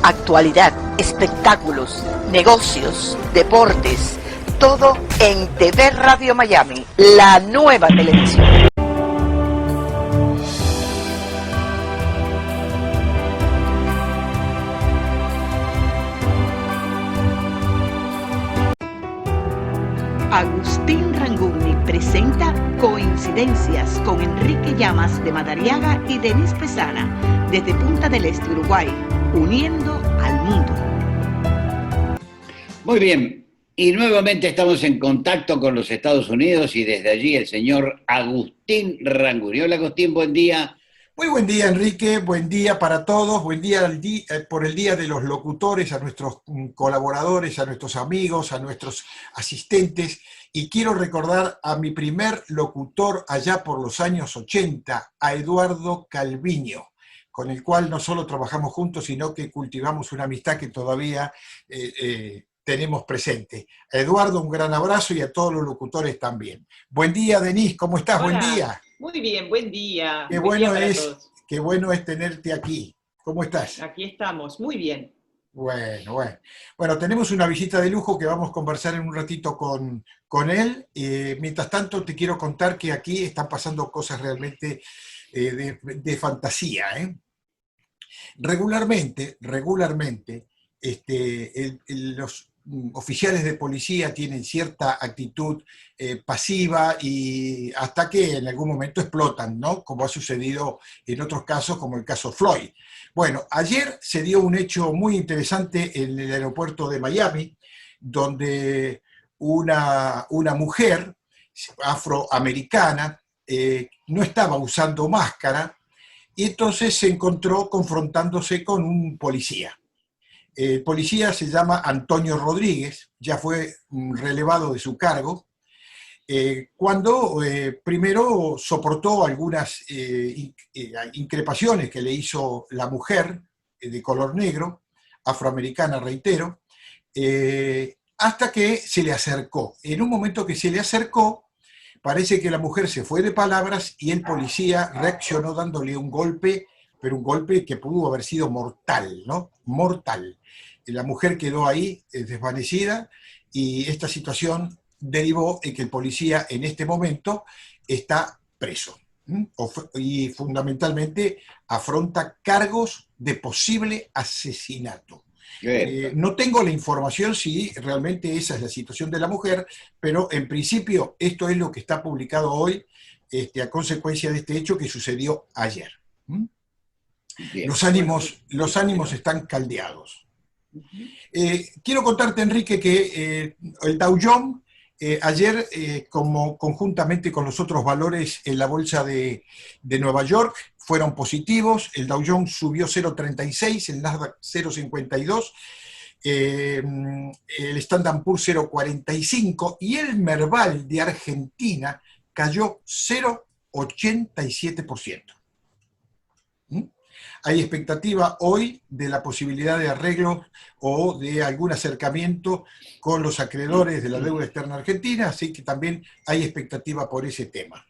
actualidad, espectáculos, negocios, deportes, todo en TV Radio Miami, la nueva televisión. Agustín Ranguni presenta Coincidencias con Enrique Llamas de Madariaga y Denise Pesana desde Punta del Este, Uruguay, uniendo al mundo. Muy bien, y nuevamente estamos en contacto con los Estados Unidos y desde allí el señor Agustín Ranguni. Hola Agustín, buen día. Muy buen día, Enrique, buen día para todos, buen día por el Día de los Locutores, a nuestros colaboradores, a nuestros amigos, a nuestros asistentes, y quiero recordar a mi primer locutor allá por los años 80, a Eduardo Calviño, con el cual no solo trabajamos juntos, sino que cultivamos una amistad que todavía tenemos presente. A Eduardo, un gran abrazo, y a todos los locutores también. Buen día, Denise, ¿cómo estás? Hola. Buen día. Muy bien, buen día. Qué bueno es tenerte aquí. ¿Cómo estás? Aquí estamos, muy bien. Bueno, tenemos una visita de lujo que vamos a conversar en un ratito con él. Mientras tanto, te quiero contar que aquí están pasando cosas realmente de fantasía, ¿eh? Regularmente, los oficiales de policía tienen cierta actitud pasiva y hasta que en algún momento explotan, ¿no? Como ha sucedido en otros casos, como el caso Floyd. Bueno, ayer se dio un hecho muy interesante en el aeropuerto de Miami, donde una mujer afroamericana no estaba usando máscara y entonces se encontró confrontándose con un policía. El policía se llama Antonio Rodríguez, ya fue relevado de su cargo, cuando primero soportó algunas increpaciones que le hizo la mujer de color negro, afroamericana, reitero, hasta que se le acercó. En un momento que se le acercó, parece que la mujer se fue de palabras y el policía reaccionó dándole un golpe, pero un golpe que pudo haber sido mortal, ¿no? Mortal. La mujer quedó ahí desvanecida y esta situación derivó en que el policía en este momento está preso y fundamentalmente afronta cargos de posible asesinato. No tengo la información si realmente esa es la situación de la mujer, pero en principio esto es lo que está publicado hoy a consecuencia de este hecho que sucedió ayer. Los ánimos están caldeados. Quiero contarte, Enrique, que el Dow Jones ayer, como conjuntamente con los otros valores en la bolsa de Nueva York, fueron positivos. El Dow Jones subió 0,36, el Nasdaq 0,52, el Standard Poor's 0,45 y el Merval de Argentina cayó 0,87%. Hay expectativa hoy de la posibilidad de arreglo o de algún acercamiento con los acreedores de la deuda externa argentina, así que también hay expectativa por ese tema.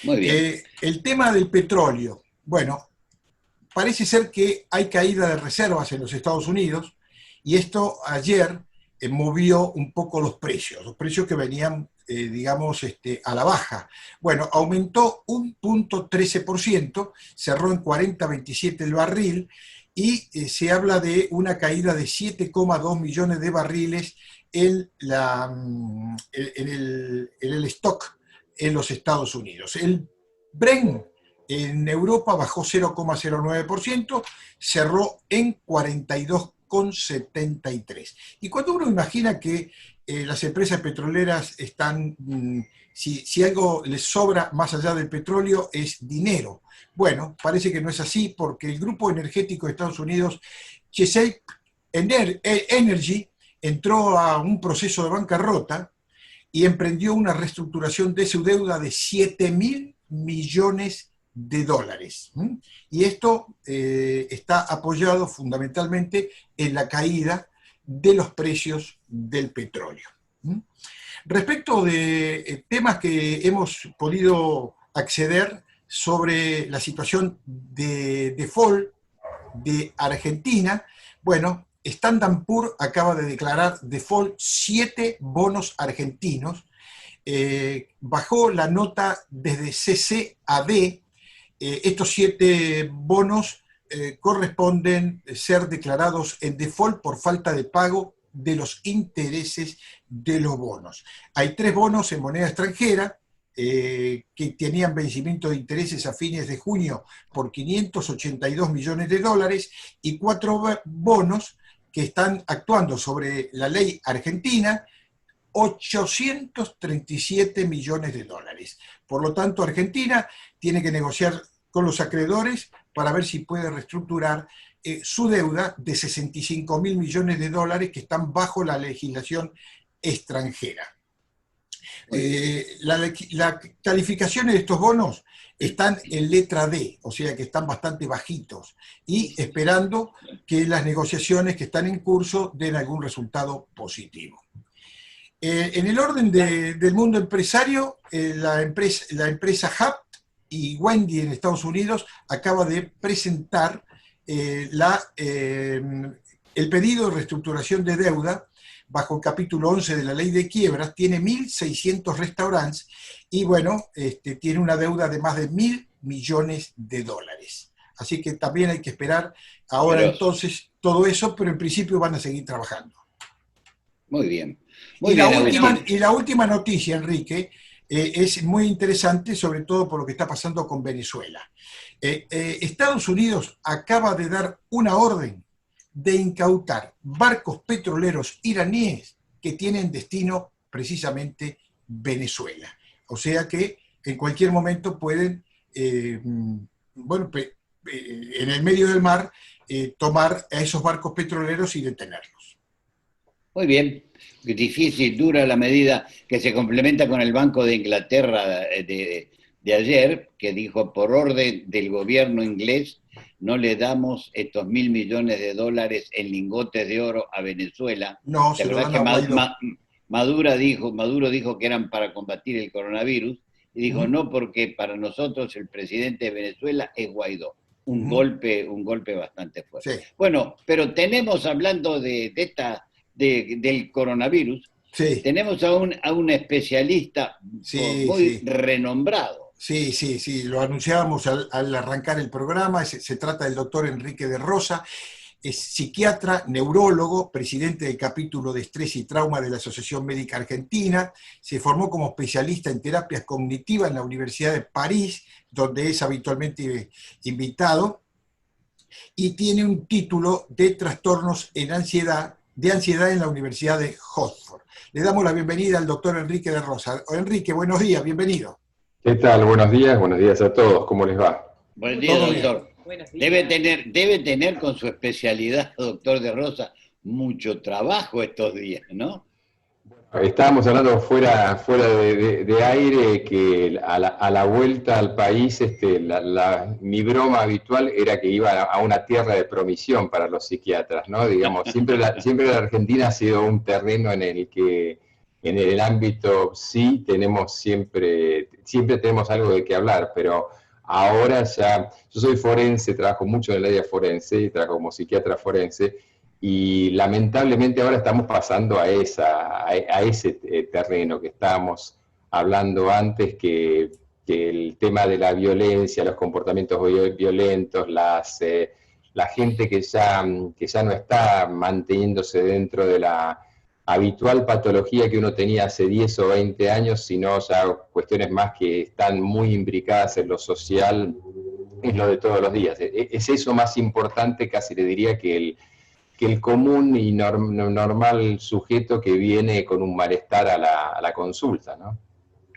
Muy bien. El tema del petróleo. Bueno, parece ser que hay caída de reservas en los Estados Unidos y esto ayer movió un poco los precios que venían a la baja. Bueno, aumentó 1,13%, cerró en 40,27 el barril y se habla de una caída de 7,2 millones de barriles en el stock en los Estados Unidos. El Brent en Europa bajó 0,09%, cerró en 42,73. Y cuando uno imagina que las empresas petroleras están, si algo les sobra más allá del petróleo es dinero. Bueno, parece que no es así porque el grupo energético de Estados Unidos, Chesapeake Energy, entró a un proceso de bancarrota y emprendió una reestructuración de su deuda de 7.000 millones de dólares. Y esto está apoyado fundamentalmente en la caída de los precios del petróleo. Respecto de temas que hemos podido acceder sobre la situación de default de Argentina. Bueno, Standard Poor's acaba de declarar default 7 bonos argentinos. Bajó la nota desde CC a D. Estos 7 bonos corresponden ser declarados en default por falta de pago de los intereses de los bonos. Hay 3 bonos en moneda extranjera que tenían vencimiento de intereses a fines de junio por 582 millones de dólares y 4 bonos que están actuando sobre la ley argentina, 837 millones de dólares. Por lo tanto, Argentina tiene que negociar con los acreedores para ver si puede reestructurar su deuda de 65 mil millones de dólares que están bajo la legislación extranjera. Las calificaciones de estos bonos están en letra D, o sea que están bastante bajitos, y esperando que las negociaciones que están en curso den algún resultado positivo. En el orden del mundo empresario, la empresa Hub y Wendy en Estados Unidos acaba de presentar el pedido de reestructuración de deuda bajo el capítulo 11 de la ley de quiebras. Tiene 1.600 restaurantes y bueno, tiene una deuda de más de 1.000 millones de dólares. Así que también hay que esperar ahora entonces todo eso, pero en principio van a seguir trabajando. Muy bien. Y la última noticia, Enrique, es muy interesante, sobre todo por lo que está pasando con Venezuela. Estados Unidos acaba de dar una orden de incautar barcos petroleros iraníes que tienen destino precisamente Venezuela. O sea que en cualquier momento pueden, en el medio del mar, tomar a esos barcos petroleros y detenerlos. Muy bien. Difícil, dura la medida que se complementa con el Banco de Inglaterra de ayer, que dijo por orden del gobierno inglés no le damos estos 1.000 millones de dólares en lingotes de oro a Venezuela. No, se lo dan a Guaidó. Maduro dijo que eran para combatir el coronavirus y dijo no, porque para nosotros el presidente de Venezuela es Guaidó. Un golpe bastante fuerte. Sí. Bueno, pero tenemos, hablando del coronavirus, sí, tenemos a un especialista muy renombrado. Sí, lo anunciábamos al arrancar el programa. Se trata del doctor Enrique de Rosa, es psiquiatra, neurólogo, presidente del capítulo de estrés y trauma de la Asociación Médica Argentina. Se formó como especialista en terapias cognitivas en la Universidad de París, donde es habitualmente invitado, y tiene un título de trastornos de ansiedad en la Universidad de Oxford. Le damos la bienvenida al doctor Enrique de Rosa. Enrique, buenos días, bienvenido. ¿Qué tal? Buenos días a todos. ¿Cómo les va? Buen día, doctor. Debe tener con su especialidad, doctor de Rosa, mucho trabajo estos días, ¿no? Estábamos hablando fuera de aire que a la vuelta al país mi broma habitual era que iba a una tierra de promisión para los psiquiatras, ¿no? Digamos, siempre la Argentina ha sido un terreno en el que en el ámbito sí tenemos siempre tenemos algo de qué hablar, pero ahora ya, yo soy forense, trabajo mucho en el área forense y trabajo como psiquiatra forense, y lamentablemente ahora estamos pasando a ese terreno que estábamos hablando antes, que el tema de la violencia, los comportamientos violentos, la gente que ya no está manteniéndose dentro de la habitual patología que uno tenía hace 10 o 20 años, sino ya cuestiones más que están muy imbricadas en lo social, es lo de todos los días. Es eso más importante, casi le diría, que el común y normal sujeto que viene con un malestar a la consulta, ¿no?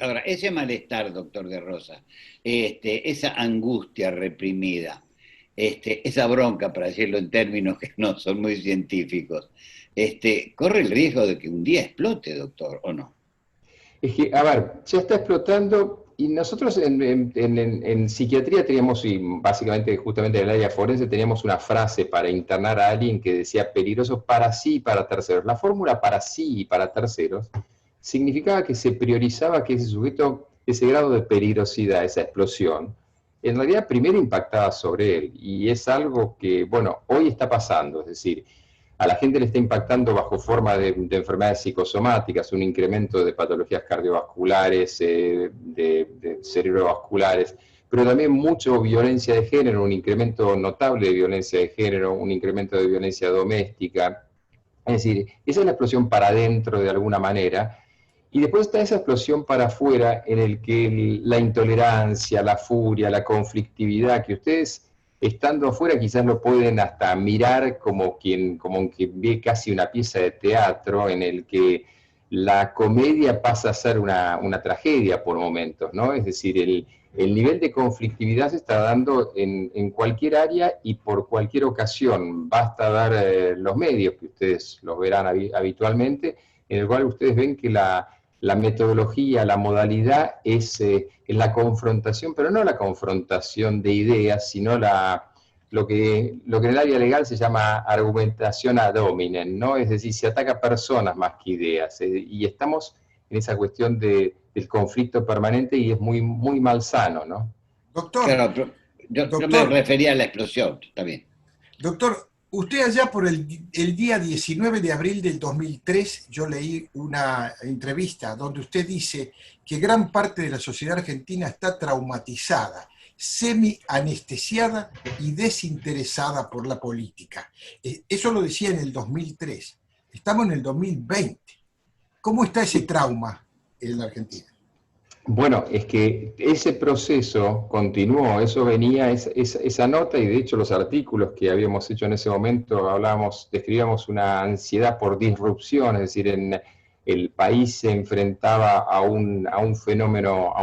Ahora, ese malestar, doctor de Rosa, esa angustia reprimida, esa bronca, para decirlo en términos que no son muy científicos, ¿corre el riesgo de que un día explote, doctor, o no? Es que, a ver, ya está explotando, y nosotros en psiquiatría teníamos, y básicamente justamente en el área forense, teníamos una frase para internar a alguien que decía peligroso para sí y para terceros. La fórmula para sí y para terceros significaba que se priorizaba que ese sujeto, ese grado de peligrosidad, esa explosión, en realidad primero impactaba sobre él, y es algo que, bueno, hoy está pasando, es decir, a la gente le está impactando bajo forma de enfermedades psicosomáticas, un incremento de patologías cardiovasculares, de cerebrovasculares, pero también mucha violencia de género, un incremento notable de violencia de género, un incremento de violencia doméstica. Es decir, esa es la explosión para adentro de alguna manera, y después está esa explosión para afuera en el que la intolerancia, la furia, la conflictividad, que ustedes estando afuera quizás lo pueden hasta mirar como quien ve casi una pieza de teatro en el que la comedia pasa a ser una tragedia por momentos, ¿no? Es decir, el nivel de conflictividad se está dando en cualquier área y por cualquier ocasión. Basta ver los medios, que ustedes los verán habitualmente, en el cual ustedes ven que la metodología, la modalidad es la confrontación, pero no la confrontación de ideas, sino lo que en el área legal se llama argumentación ad hominem, ¿no? Es decir, se ataca a personas más que ideas, y estamos en esa cuestión del conflicto permanente y es muy, muy malsano, ¿no? Doctor, Claro, pero yo me refería a la explosión, está bien. doctor, usted allá por el día 19 de abril del 2003, yo leí una entrevista donde usted dice que gran parte de la sociedad argentina está traumatizada, semi-anestesiada y desinteresada por la política. Eso lo decía en el 2003. Estamos en el 2020. ¿Cómo está ese trauma en la Argentina? Bueno, es que ese proceso continuó, eso venía, esa nota, y de hecho los artículos que habíamos hecho en ese momento describíamos una ansiedad por disrupción, es decir, el país se enfrentaba a un fenómeno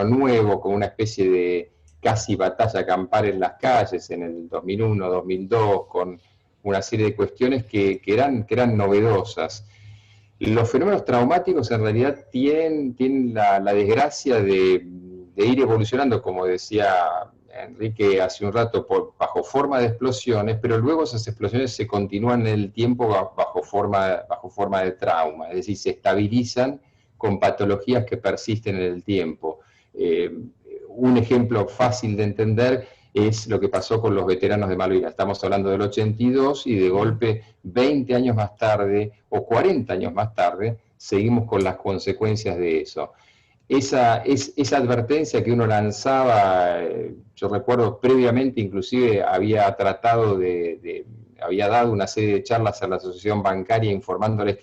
nuevo, con una especie de casi batalla campal en las calles en el 2001, 2002, con una serie de cuestiones que eran novedosas. Los fenómenos traumáticos en realidad tienen la desgracia de ir evolucionando, como decía Enrique hace un rato, bajo forma de explosiones, pero luego esas explosiones se continúan en el tiempo bajo forma de trauma, es decir, se estabilizan con patologías que persisten en el tiempo. Un ejemplo fácil de entender es lo que pasó con los veteranos de Malvinas. Estamos hablando del 82 y de golpe 20 años más tarde o 40 años más tarde seguimos con las consecuencias de eso. Esa advertencia que uno lanzaba, yo recuerdo previamente inclusive había dado una serie de charlas a la asociación bancaria contándoles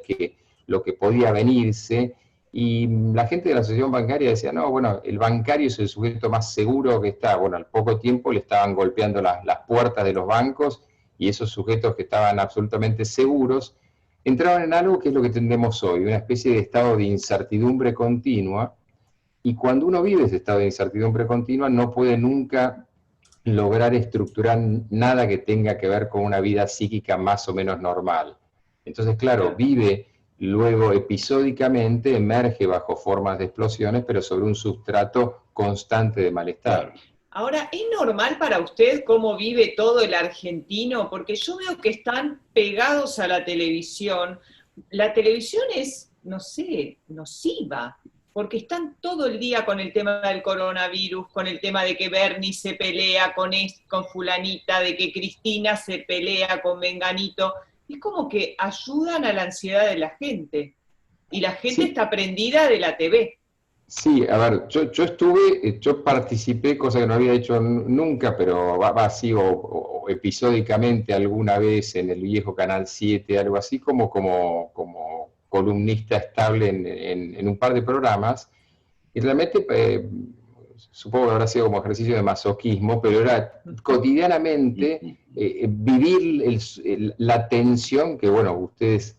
que lo que podía venirse. Y la gente de la asociación bancaria decía, no, bueno, el bancario es el sujeto más seguro que está. Bueno, al poco tiempo le estaban golpeando las puertas de los bancos, y esos sujetos que estaban absolutamente seguros entraban en algo que es lo que tenemos hoy, una especie de estado de incertidumbre continua, y cuando uno vive ese estado de incertidumbre continua no puede nunca lograr estructurar nada que tenga que ver con una vida psíquica más o menos normal. Entonces, claro, vive... Luego, episódicamente, emerge bajo formas de explosiones, pero sobre un sustrato constante de malestar. Ahora, ¿es normal para usted cómo vive todo el argentino? Porque yo veo que están pegados a la televisión. La televisión es, no sé, nociva, porque están todo el día con el tema del coronavirus, con el tema de que Bernie se pelea con fulanita, de que Cristina se pelea con Menganito. Es como que ayudan a la ansiedad de la gente, y la gente está prendida de la TV. Sí, a ver, yo participé, cosa que no había hecho nunca, pero va así o episódicamente alguna vez en el viejo Canal 7, algo así, como columnista estable en un par de programas, y realmente supongo que habrá sido como ejercicio de masoquismo, pero era cotidianamente vivir la tensión que, bueno, ustedes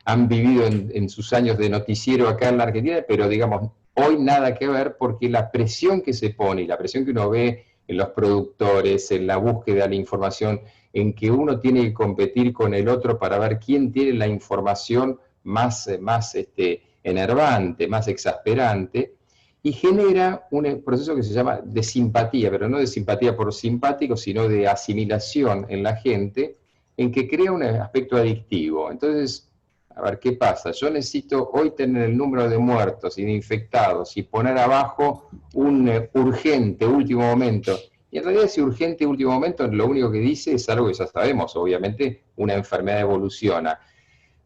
han vivido en sus años de noticiero acá en la Argentina, pero digamos, hoy nada que ver, porque la presión que se pone y la presión que uno ve en los productores, en la búsqueda de la información, en que uno tiene que competir con el otro para ver quién tiene la información más enervante, más exasperante, y genera un proceso que se llama de simpatía, pero no de simpatía por simpático, sino de asimilación en la gente, en que crea un aspecto adictivo. Entonces, a ver qué pasa. Yo necesito hoy tener el número de muertos y de infectados y poner abajo un urgente, último momento. Y en realidad ese urgente, último momento, lo único que dice es algo que ya sabemos, obviamente, una enfermedad evoluciona.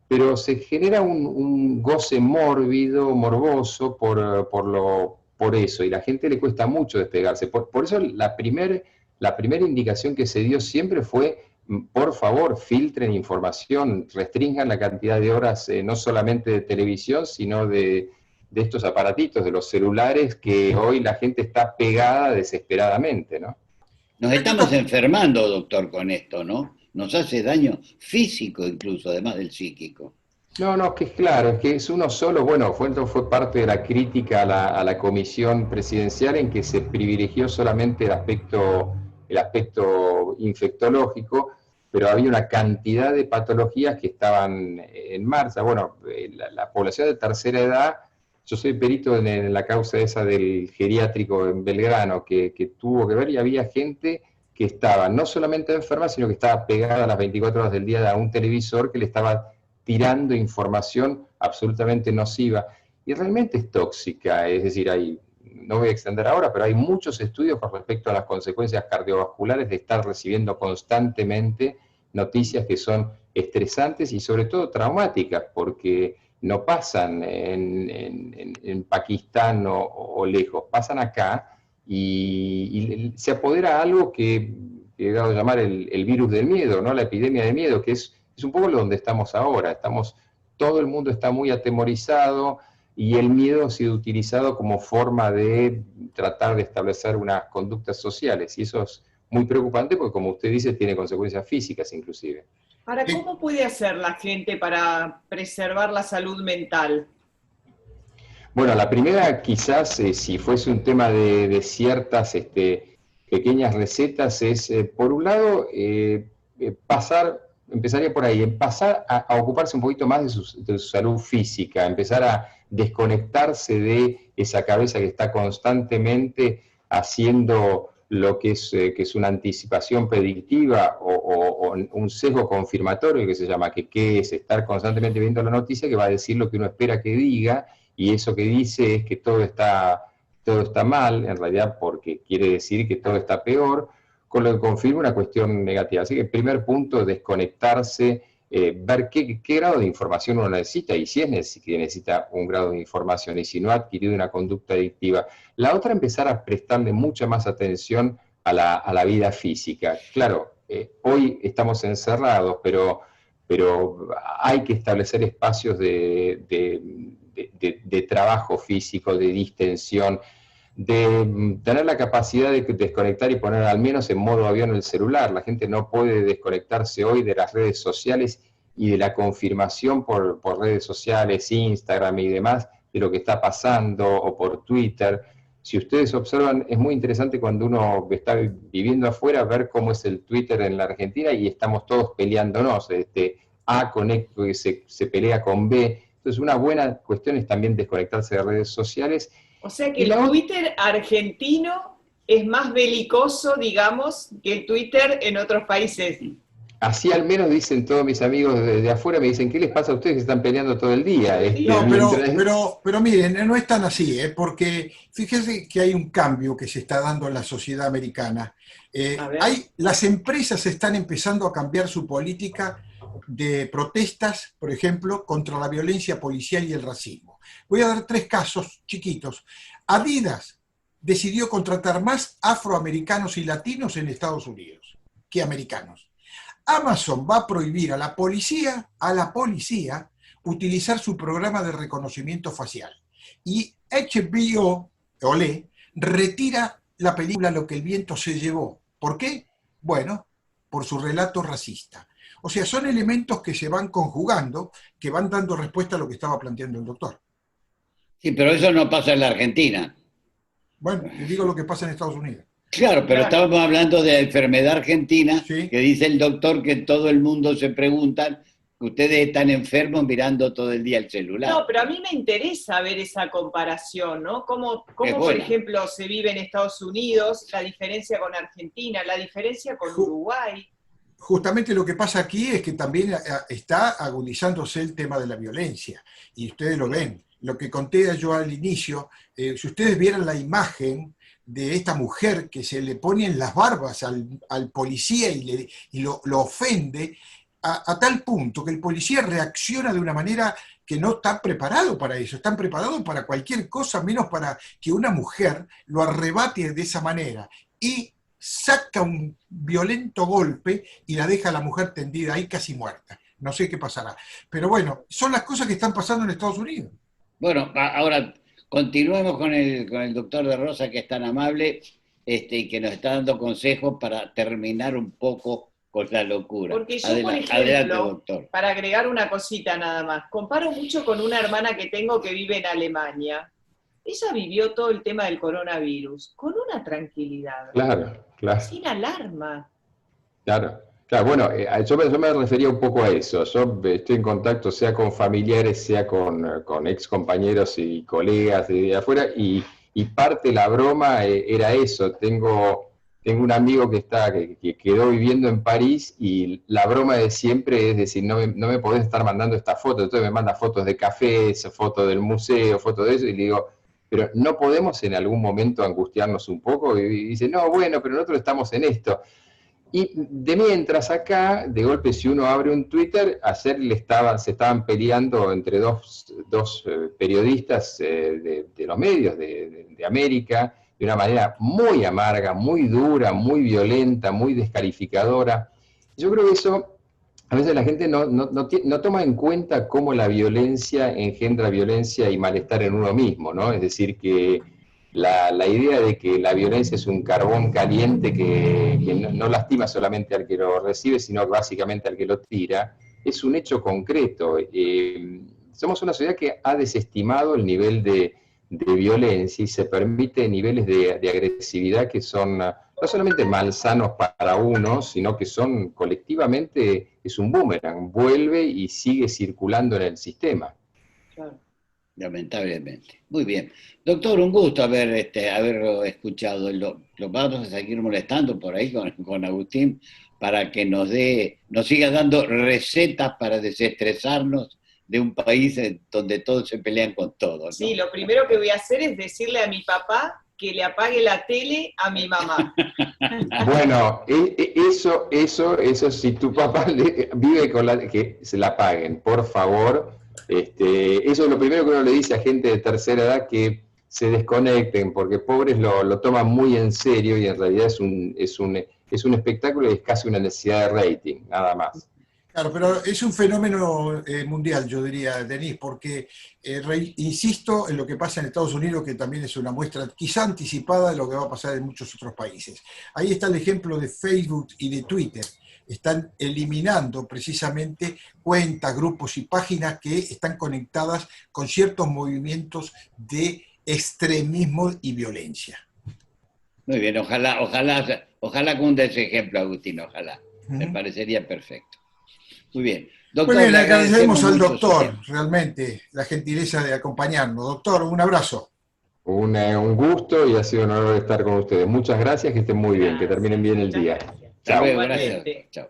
Pero se genera un goce mórbido, morboso por eso, y a la gente le cuesta mucho despegarse. Por eso la primera indicación que se dio siempre fue, por favor, filtren información, restrinjan la cantidad de horas, no solamente de televisión, sino de estos aparatitos, de los celulares, que hoy la gente está pegada desesperadamente, ¿no? Nos estamos enfermando, doctor, con esto, ¿no? Nos hace daño físico incluso, además del psíquico. No, que es claro, es que es uno solo. Bueno, fue parte de la crítica a la comisión presidencial, en que se privilegió solamente el aspecto infectológico, pero había una cantidad de patologías que estaban en marcha. Bueno, la población de tercera edad, yo soy perito en la causa esa del geriátrico en Belgrano, que tuvo que ver, y había gente que estaba no solamente enferma, sino que estaba pegada a las 24 horas del día a un televisor que le estaba tirando información absolutamente nociva, y realmente es tóxica. Es decir, no voy a extender ahora, pero hay muchos estudios con respecto a las consecuencias cardiovasculares de estar recibiendo constantemente noticias que son estresantes y sobre todo traumáticas, porque no pasan en Pakistán o lejos, pasan acá, y se apodera algo que he dado a llamar el virus del miedo, ¿no? La epidemia de miedo, que es un poco donde estamos ahora. Todo el mundo está muy atemorizado, y el miedo ha sido utilizado como forma de tratar de establecer unas conductas sociales, y eso es muy preocupante porque, como usted dice, tiene consecuencias físicas inclusive. Ahora, ¿cómo puede hacer la gente para preservar la salud mental? Bueno, la primera, quizás, si fuese un tema de ciertas pequeñas recetas, es, por un lado, empezaría por ahí, pasar a ocuparse un poquito más de su salud física, empezar a desconectarse de esa cabeza que está constantemente haciendo lo que es una anticipación predictiva o un sesgo confirmatorio, que se llama, que es estar constantemente viendo la noticia que va a decir lo que uno espera que diga, y eso que dice es que todo está mal, en realidad, porque quiere decir que todo está peor, con lo que confirma una cuestión negativa. Así que el primer punto es desconectarse, ver qué grado de información uno necesita, y si es que necesita un grado de información, y si no ha adquirido una conducta adictiva. La otra, empezar a prestarle mucha más atención a la vida física. Claro, hoy estamos encerrados, pero hay que establecer espacios de trabajo físico, de distensión, de tener la capacidad de desconectar y poner al menos en modo avión el celular. La gente no puede desconectarse hoy de las redes sociales y de la confirmación por redes sociales, Instagram y demás, de lo que está pasando, o por Twitter. Si ustedes observan, es muy interesante cuando uno está viviendo afuera, ver cómo es el Twitter en la Argentina, y estamos todos peleándonos, A conecto que se pelea con B. Entonces, una buena cuestión es también desconectarse de redes sociales. O sea que el Twitter argentino es más belicoso, digamos, que el Twitter en otros países. Así al menos dicen todos mis amigos de afuera, me dicen, ¿qué les pasa a ustedes que están peleando todo el día? No, pero miren, no es tan así, porque fíjense que hay un cambio que se está dando en la sociedad americana. Las empresas están empezando a cambiar su política de protestas, por ejemplo, contra la violencia policial y el racismo. Voy a dar 3 casos chiquitos. Adidas decidió contratar más afroamericanos y latinos en Estados Unidos que americanos. Amazon va a prohibir a la policía utilizar su programa de reconocimiento facial. Y HBO, Olé, retira la película Lo que el viento se llevó. ¿Por qué? Bueno, por su relato racista. O sea, son elementos que se van conjugando, que van dando respuesta a lo que estaba planteando el doctor. Sí, pero eso no pasa en la Argentina. Bueno, les digo lo que pasa en Estados Unidos. Claro, pero estábamos hablando de la enfermedad argentina, sí, que dice el doctor que todo el mundo se pregunta que ustedes están enfermos mirando todo el día el celular. No, pero a mí me interesa ver esa comparación, ¿no? Cómo por ejemplo, se vive en Estados Unidos, la diferencia con Argentina, la diferencia con Uruguay. justamente lo que pasa aquí es que también está agudizándose el tema de la violencia, y ustedes lo ven. Lo que conté yo al inicio, si ustedes vieran la imagen de esta mujer que se le pone en las barbas al policía y lo ofende, a tal punto que el policía reacciona de una manera que no está preparado para eso, están preparados para cualquier cosa menos para que una mujer lo arrebate de esa manera y saca un violento golpe y la deja a la mujer tendida ahí casi muerta. No sé qué pasará. Pero bueno, son las cosas que están pasando en Estados Unidos. Bueno, ahora continuemos con el doctor de Rosa, que es tan amable y que nos está dando consejos para terminar un poco con la locura. Porque yo, por ejemplo, adelante, doctor. Para agregar una cosita nada más, comparo mucho con una hermana que tengo que vive en Alemania. Ella vivió todo el tema del coronavirus con una tranquilidad. Claro, claro. Sin alarma. Claro. Claro, bueno, yo me refería un poco a eso. Yo estoy en contacto sea con familiares, sea con ex compañeros y colegas de afuera, y parte de la broma era eso. Tengo un amigo que quedó viviendo en París, y la broma de siempre es decir, no me podés estar mandando esta foto. Entonces me manda fotos de cafés, fotos del museo, fotos de eso, y le digo, pero ¿no podemos en algún momento angustiarnos un poco? Y dice, no, bueno, pero nosotros estamos en esto. Y de mientras acá, de golpe, si uno abre un Twitter, ayer se estaban peleando entre dos periodistas de los medios de América, de una manera muy amarga, muy dura, muy violenta, muy descalificadora. Yo creo que eso, a veces la gente no toma en cuenta cómo la violencia engendra violencia y malestar en uno mismo, ¿no? Es decir, que la idea de que la violencia es un carbón caliente que no lastima solamente al que lo recibe, sino básicamente al que lo tira, es un hecho concreto. Somos una sociedad que ha desestimado el nivel de violencia y se permite niveles de agresividad que son no solamente malsanos para uno, sino que son colectivamente, es un boomerang, vuelve y sigue circulando en el sistema. Claro. Lamentablemente. Muy bien. Doctor, un gusto haberlo escuchado. Lo vamos a seguir molestando por ahí con Agustín para que nos siga dando recetas para desestresarnos de un país donde todos se pelean con todos, ¿no? Sí, lo primero que voy a hacer es decirle a mi papá que le apague la tele a mi mamá. Bueno, eso si tu papá vive con que se la apaguen, por favor. Eso es lo primero que uno le dice a gente de tercera edad, que se desconecten, porque pobres lo toman muy en serio y en realidad es un espectáculo y es casi una necesidad de rating, nada más. Claro, pero es un fenómeno mundial, yo diría, Denis, porque insisto en lo que pasa en Estados Unidos, que también es una muestra quizá anticipada de lo que va a pasar en muchos otros países. Ahí está el ejemplo de Facebook y de Twitter. Están eliminando precisamente cuentas, grupos y páginas que están conectadas con ciertos movimientos de extremismo y violencia. Muy bien, ojalá cunda ese ejemplo, Agustín, ojalá. Me parecería perfecto. Muy bien. Doctor, muy bien, le agradecemos al doctor, realmente, la gentileza de acompañarnos. Doctor, un abrazo. Un gusto y ha sido un honor estar con ustedes. Muchas gracias, que estén muy bien, que terminen bien el día. Chao. Gracias. Chao.